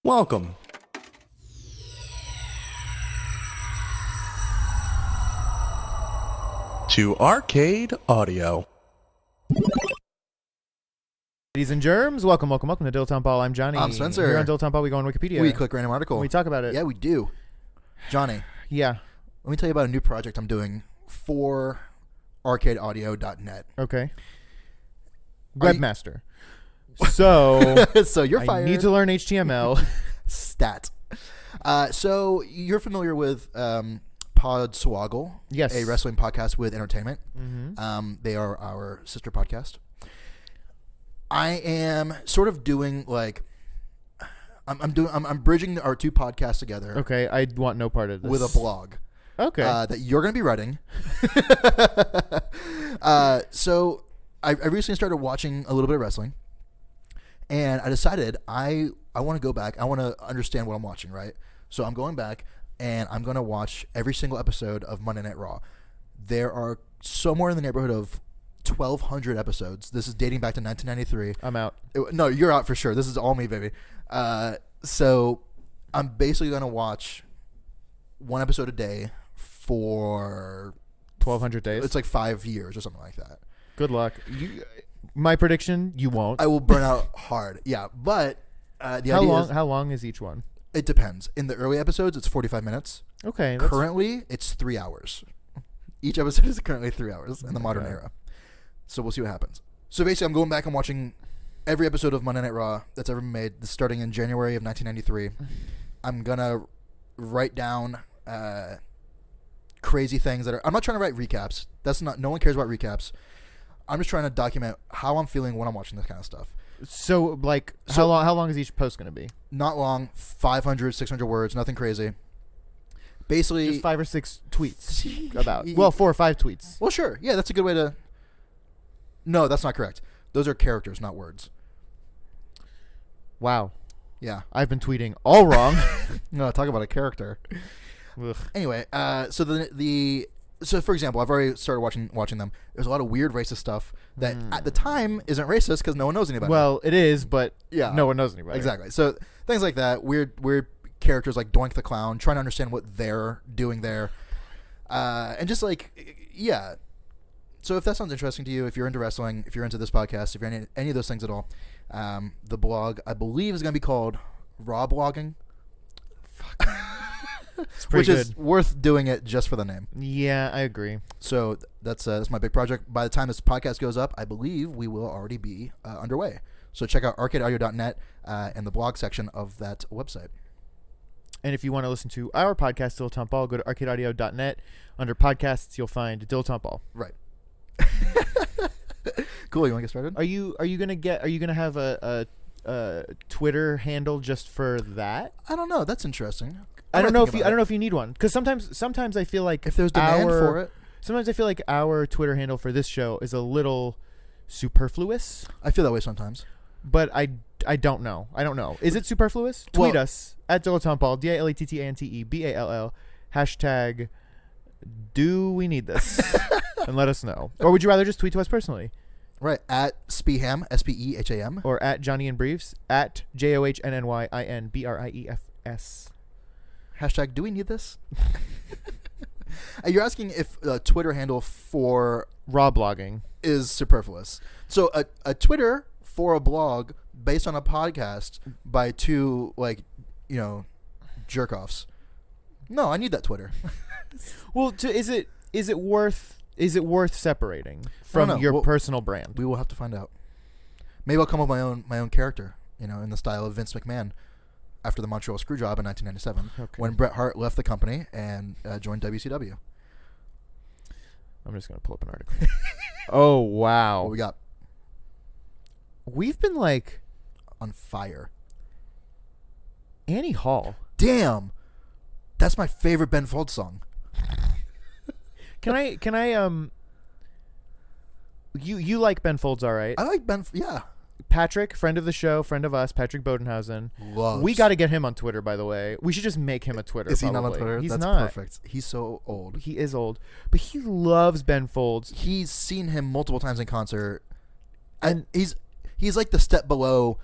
Welcome to Arcade Audio. Ladies and germs, welcome to Dilettante Ball. I'm Johnny. I'm Spencer. Here on Dilettante Ball, we go on Wikipedia. We click random article. We talk about it. Yeah, we do. Johnny. Yeah. Let me tell you about a new project I'm doing for arcadeaudio.net. Okay. Webmaster. So, so you're fired. I need to learn HTML. Stat. So you're familiar with Podswoggle? Yes. A wrestling podcast with entertainment. Mm-hmm. They are our sister podcast. I am sort of doing like I'm bridging our two podcasts together. Okay, I want no part of this. With a blog. Okay. That you're going to be writing. So I recently started watching a little bit of wrestling, and I decided I want to go back. I want to understand what I'm watching, right? So I'm going back, and I'm going to watch every single episode of Monday Night Raw. There are somewhere in the neighborhood of 1,200 episodes. This is dating back to 1993. I'm out. No, you're out for sure. This is all me, baby. So I'm basically going to watch one episode a day for 1,200 days. It's like 5 years or something like that. Good luck. My prediction: you won't. I will burn out hard. Yeah, but How long is each one? It depends. In the early episodes, it's 45 minutes. Okay. Currently, it's 3 hours. Each episode is currently 3 hours in the modern era. So we'll see what happens. So basically, I'm going back and watching every episode of Monday Night Raw that's ever been made, starting in January of 1993. I'm gonna write down crazy things that are. I'm not trying to write recaps. That's not. No one cares about recaps. I'm just trying to document how I'm feeling when I'm watching this kind of stuff. So, like, how long is each post going to be? Not long, 500, 600 words, nothing crazy. Basically, just 5 or 6 tweets about. Well, 4 or 5 tweets. Well, sure. Yeah, that's a good way to. No, that's not correct. Those are characters, not words. Wow. Yeah. I've been tweeting all wrong. No, talk about a character. Ugh. Anyway, so for example, I've already started watching them. There's a lot of weird racist stuff that at the time isn't racist because no one knows any better. Well, it is, but yeah, no one knows any better. Exactly. So things like that, weird characters like Doink the Clown, trying to understand what they're doing there, and just like yeah. So if that sounds interesting to you, if you're into wrestling, if you're into this podcast, if you're into any of those things at all, the blog I believe is going to be called RawBloggin. Fuck. Which good. Is worth doing it just for the name. Yeah, I agree. So that's my big project. By the time this podcast goes up, I believe we will already be underway. So check out arcadeaudio.net and the blog section of that website. And if you want to listen to our podcast, Dilettante Ball, go to arcadeaudio.net. Under podcasts, you'll find Dilettante Ball. Right. Cool. You want to get started? Are you gonna have a Twitter handle just for that? I don't know. That's interesting. I don't know if you need one, because sometimes I feel like if there's demand for it. Sometimes I feel like our Twitter handle for this show is a little superfluous. I feel that way sometimes. But I don't know. Is it superfluous? Tweet us at Dilettante Ball, DILETTANTEBALL, hashtag do we need this, and let us know. Or would you rather just tweet to us personally? Right, at Speham, SPEHAM. Or at Johnny and Briefs, at JOHNNYINBRIEFS. Hashtag do we need this? You're asking if a Twitter handle for RawBloggin is superfluous. So a Twitter for a blog based on a podcast by two jerk-offs. No, I need that Twitter. Well, is it worth separating from your personal brand? We will have to find out. Maybe I'll come up with my own character, in the style of Vince McMahon after the Montreal Screwjob in 1997, when Bret Hart left the company and joined WCW. I'm just gonna pull up an article. Oh wow! What we got? We've been on fire. Annie Hall. Damn, that's my favorite Ben Folds song. Can I you like Ben Folds, all right? I like Ben. Yeah. Patrick, friend of the show, friend of us, Patrick Bodenhausen. We got to get him on Twitter, by the way. We should just make him a Twitter. Is he not on Twitter? He's That's not. Perfect. He's so old. He is old, but he loves Ben Folds. He's seen him multiple times in concert, and he's like the step below,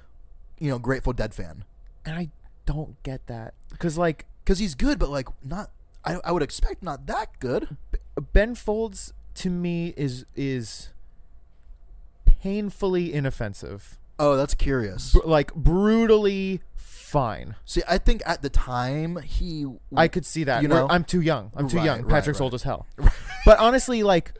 Grateful Dead fan. And don't get that because like he's good, but like not. I would expect not that good. Ben Folds to me is painfully inoffensive. Oh, that's curious. Like brutally fine. See, I think at the time I could see that. You know? I'm too young. Right, Patrick's right. old as hell. But honestly, like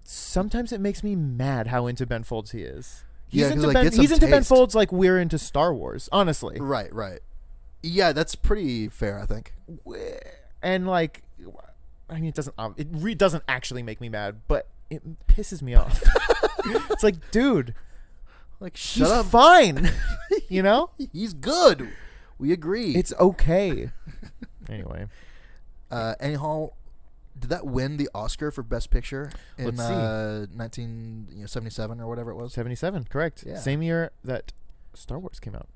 sometimes it makes me mad how into Ben Folds he is. He's into Ben Folds like we're into Star Wars. Honestly. Right. Yeah, that's pretty fair, I think. And like, I mean, it doesn't actually make me mad, but it pisses me off. It's like, dude, like shut he's up. fine. You know, he's good. We agree. it's okay. Anyway, Annie Hall, did that win the Oscar for Best Picture in Let's see. 1977 or whatever it was? 77, correct. Yeah. Same year that Star Wars came out.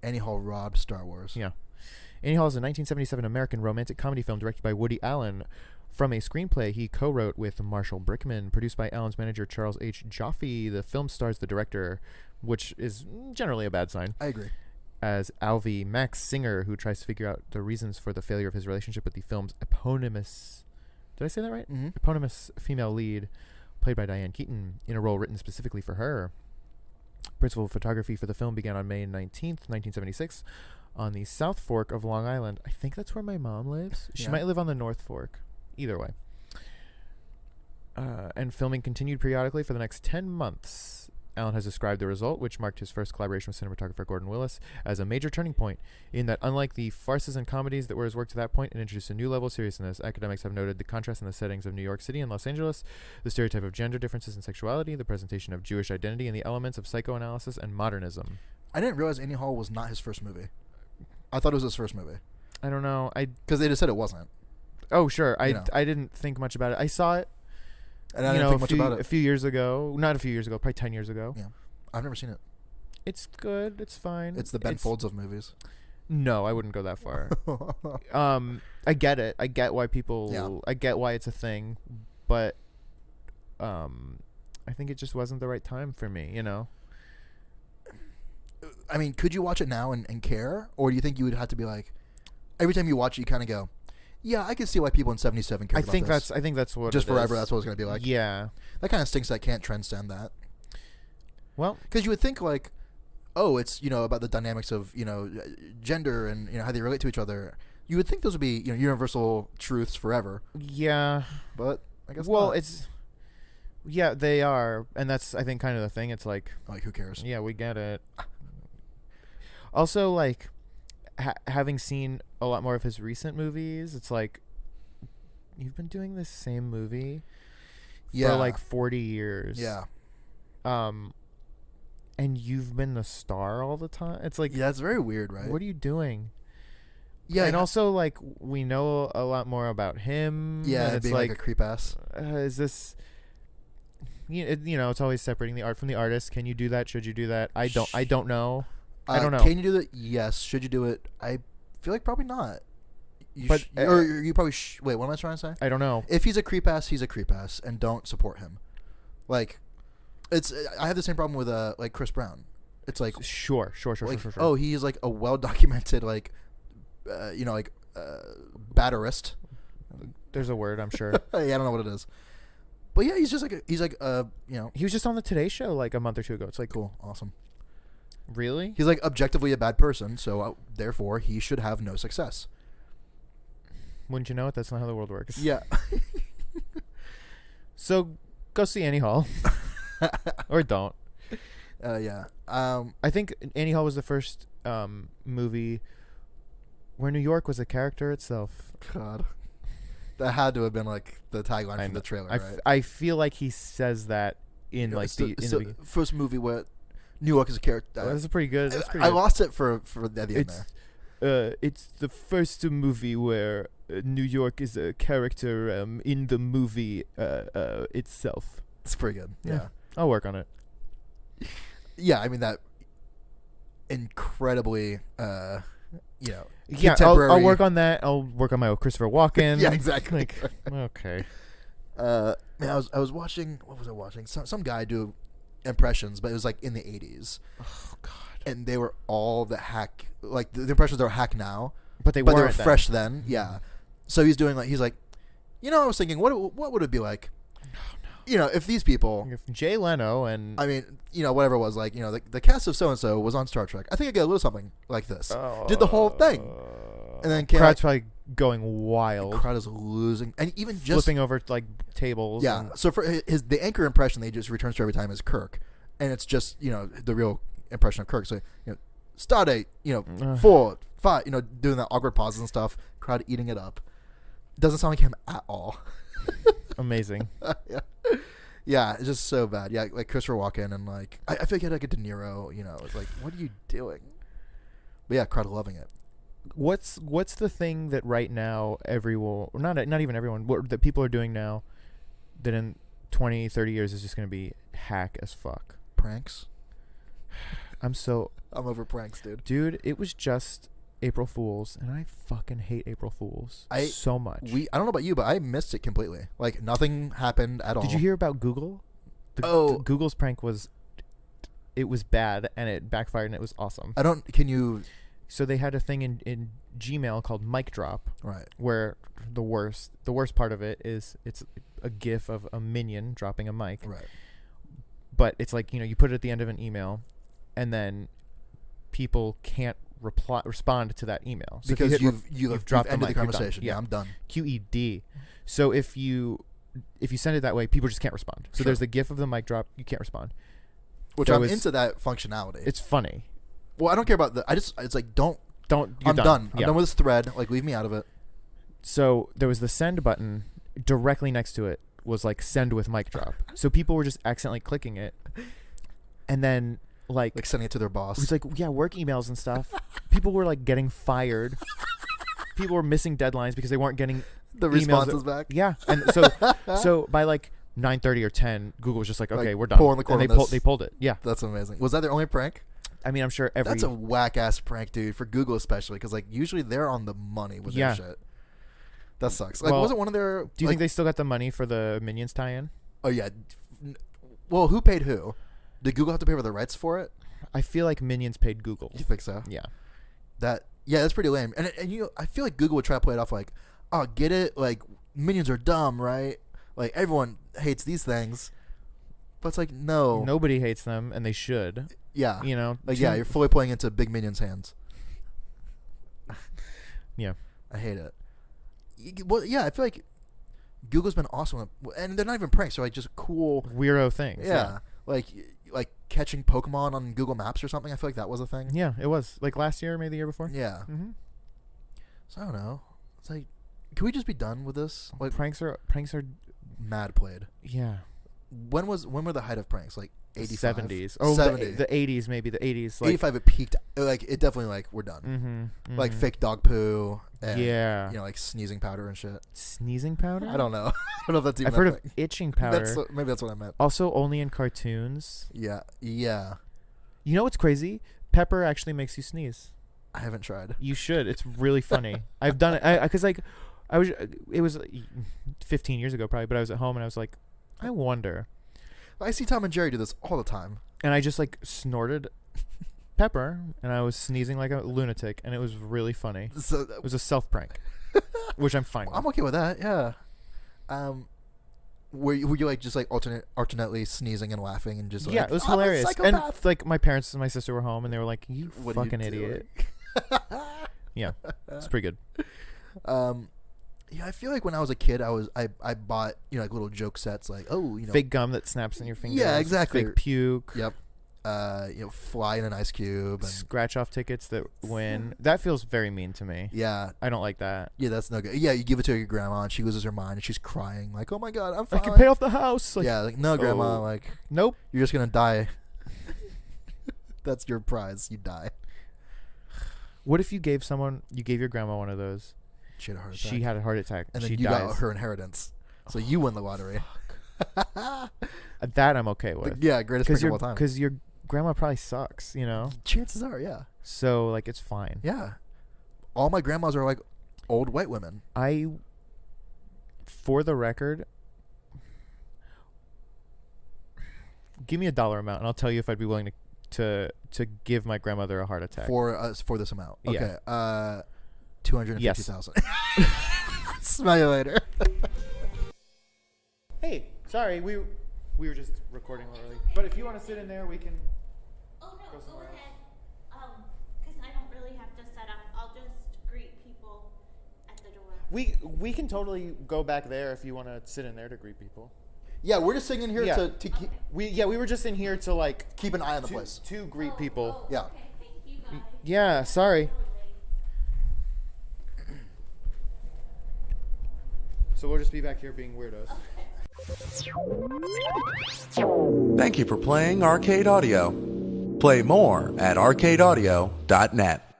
Annie Hall robbed Star Wars. Yeah. Annie Hall is a 1977 American romantic comedy film directed by Woody Allen from a screenplay he co-wrote with Marshall Brickman, produced by Allen's manager Charles H. Jaffe. The film stars the director, which is generally a bad sign, I agree, as Alvy Max Singer, who tries to figure out the reasons for the failure of his relationship with the film's eponymous, did I say that right? Mm-hmm. Eponymous female lead, played by Diane Keaton, in a role written specifically for her. Principal photography for the film began on May 19th, 1976, on the South Fork of Long Island. I think that's where my mom lives. She might live on the North Fork. Either way. And filming continued periodically for the next 10 months. Allen has described the result, which marked his first collaboration with cinematographer Gordon Willis, as a major turning point, in that unlike the farces and comedies that were his work to that point and introduced a new level of seriousness, academics have noted the contrast in the settings of New York City and Los Angeles, the stereotype of gender differences and sexuality, the presentation of Jewish identity, and the elements of psychoanalysis and modernism. I didn't realize Annie Hall was not his first movie. I thought it was his first movie. I don't know. Because they just said it wasn't. Oh, sure. You know. I didn't think much about it. I saw it. And I didn't think much about it. A few years ago. Not a few years ago. Probably 10 years ago. Yeah. I've never seen it. It's good. It's fine. It's the Ben Folds of movies. No, I wouldn't go that far. I get it. I get why people... Yeah. I get why it's a thing. But I think it just wasn't the right time for me, you know? I mean, could you watch it now and care? Or do you think you would have to be like... Every time you watch it, you kind of go... Yeah, I can see why people in 77 care about this. I think that's what just it forever, is. that's what it's going to be like. Yeah. That kind of stinks that I can't transcend that. Well... Because you would think like... Oh, it's, about the dynamics of, gender and, how they relate to each other. You would think those would be, universal truths forever. Yeah. But I guess well, not. it's... Yeah, they are. And that's, I think, kind of the thing. It's like... Like, who cares? Yeah, we get it. Also, like, having seen a lot more of his recent movies, it's like, you've been doing this same movie for like 40 years. Yeah. And you've been the star all the time. It's like, yeah, it's very weird, right? What are you doing? Yeah, and also, like, we know a lot more about him. Yeah, and it's being like a creep ass. Is this... it's always separating the art from the artist. Can you do that? Should you do that? I don't know. I don't know. Can you do that? Yes. Should you do it? I feel like probably not. Or you probably wait, what am I trying to say? I don't know. If he's a creep ass, he's a creep ass, and don't support him. Like, I have the same problem with like Chris Brown. It's like sure. Oh, he's like a well documented batterist. There's a word, I'm sure. Yeah, I don't know what it is. But yeah, he's just like he was just on the Today Show like a month or two ago. It's like, cool, awesome. Really? He's like objectively a bad person, so therefore he should have no success. Wouldn't you know it? That's not how the world works. Yeah. So go see Annie Hall. Or don't. Yeah. I think Annie Hall was the first movie where New York was a character itself. God. That had to have been like the tagline from the trailer, right? I feel like he says that in the first movie where New York is a character. That's pretty good. I lost it for the end there. It's the first movie where New York is a character in the movie itself. It's pretty good. Yeah. I'll work on it. Yeah, I mean that incredibly yeah, I'll work on that. I'll work on my Christopher Walken. Yeah, exactly. Like, okay. Man, I was watching. What was I watching? Some guy do impressions, but it was like in the 80s. Oh God. and they were all the hack. Like the impressions are hack now, But they but they were weren't then. fresh then. Yeah. So he's like, I was thinking, what would it be like? If these people, If Jay Leno and I mean, whatever it was, like, the cast of so-and-so was on Star Trek. I think I get a little something like this. Did the whole thing. And then crowd's probably going wild, the crowd is losing. And even just flipping over like tables. Yeah. and- So for the anchor impression they just returns to every time is Kirk. And it's just, the real impression of Kirk. So, Stardate, 4, 5, doing that awkward pauses and stuff. Crowd eating it up. Doesn't sound like him at all. Amazing. Yeah. Yeah, it's just so bad. Yeah, like Christopher Walken and like I feel like he had like a De Niro, it's like, what are you doing? But yeah, crowd loving it. What's the thing that right now everyone, not even everyone, that people are doing now that in 20, 30 years is just going to be hack as fuck? Pranks. I'm over pranks, dude. Dude, it was just April Fools, and I fucking hate April Fools so much. I don't know about you, but I missed it completely. Like nothing happened at all. Did you hear about Google? Google's prank was bad, and it backfired, and it was awesome. Can you? So they had a thing in Gmail called Mic Drop, Right. where the worst part of it is it's a GIF of a minion dropping a mic. Right. But it's like, you put it at the end of an email, and then people can't respond to that email. So Because you've dropped ended the mic, you're done. conversation. Yeah, I'm done. QED. So if you send it that way, people just can't respond. So Sure. there's the GIF of the mic drop. You can't respond. Which I'm into that functionality. It's funny. Well, I don't care about it's like You're I'm done. I'm Yeah. done with this thread. Like, leave me out of it. So there was the send button directly next to it was like send with mic drop. So people were just accidentally clicking it, and then like Sending it to their boss. it was like, yeah, work emails and stuff. People were like getting fired. People were missing deadlines because they weren't getting the emails responses back. Yeah, and so by like 9:30 or 10, Google was just like, okay, Like, we're done. pulling the cord and on this. they pulled it. Yeah, That's amazing. Was that their only prank? I mean, I'm sure That's a whack ass prank, dude, for Google especially, because like usually they're on the money with Yeah. their shit. That sucks. Like, Well, wasn't one of their? Do you think they still got the money for the Minions tie-in? Oh yeah. Well, who paid who? Did Google have to pay for the rights for it? I feel like Minions paid Google. You think so? Yeah. That's pretty lame. And I feel like Google would try to play it off like, oh, get it? Like Minions are dumb, right? Like everyone hates these things. But it's like, no. Nobody hates them, and they should. Yeah. Like, Tim- yeah, you're fully playing into Big Minion's hands. Yeah. I hate it. Well, yeah, I feel like Google's been awesome. And they're not even pranks. They're like just cool. Weirdo things. Yeah. Like catching Pokemon on Google Maps or something. I feel like that was a thing. Yeah, it was. Like last year, maybe the year before. Yeah. Mm-hmm. So I don't know. It's like, can we just be done with this? Like, Pranks are mad played. yeah. When were the height of pranks? Like 85? 70s. Oh, 70. the 80s maybe. The 80s. Like, 85 it peaked. Like it definitely like we're done. Mm-hmm, Like fake dog poo. And, Yeah. like sneezing powder and shit. Sneezing powder? I don't know. I don't know if that's even. I've heard a of thing. itching powder. Maybe that's what I meant. Also, only in cartoons. Yeah. Yeah. You know what's crazy? Pepper actually makes you sneeze. I haven't tried. You should. It's really funny. I've done it. Because it was 15 years ago probably, but I was at home and I was like, I wonder. I see Tom and Jerry do this all the time. And I just like snorted pepper and I was sneezing like a lunatic, and it was really funny. So It was a self prank, which I'm fine with. I'm okay with that. Yeah. Were you like just like alternately sneezing and laughing and just like, Yeah, it was I'm a hilarious. And psychopath. like my parents and my sister were home and they were like, "You What are you fucking idiot." Yeah, it's pretty good. Yeah, I feel like when I was a kid, I bought like little joke sets like Fake gum that snaps in your fingers. Yeah, exactly. Fake puke. Yep. Fly in an ice cube and Scratch off tickets that win. That feels very mean to me. yeah, I don't like that. yeah, that's no good. Yeah, you give it to your grandma and she loses her mind and she's crying like, "Oh my god, I'm I fine." can pay off the house. Like, yeah, like no, grandma, oh. like Nope. you're just gonna die. That's your prize. You die. What if you gave your grandma one of those? She had a heart attack. She had a heart attack. and then she you dies. got her inheritance, so you win the lottery. That I'm okay with. Yeah, greatest prank of all time. Because your grandma probably sucks, Chances are, yeah, So like it's fine. yeah. All my grandmas are like old white women. For the record, give me a dollar amount and I'll tell you if I'd be willing to to give my grandmother a heart attack. For this amount. Okay. Yeah. 250,000. Smell you later. Hey, sorry, we were just recording a little early. But if you want to sit in there, we can. Oh no, Go go somewhere ahead. Because I don't really have to set up. I'll just greet people at the door. We can totally go back there if you want to sit in there to greet people. Yeah, we're just sitting in here Yeah. to We were just in here to like keep an eye on the place. to greet people. Yeah. Okay, thank you guys. Yeah, sorry. So we'll just be back here being weirdos. Thank you for playing Arcade Audio. Play more at arcadeaudio.net.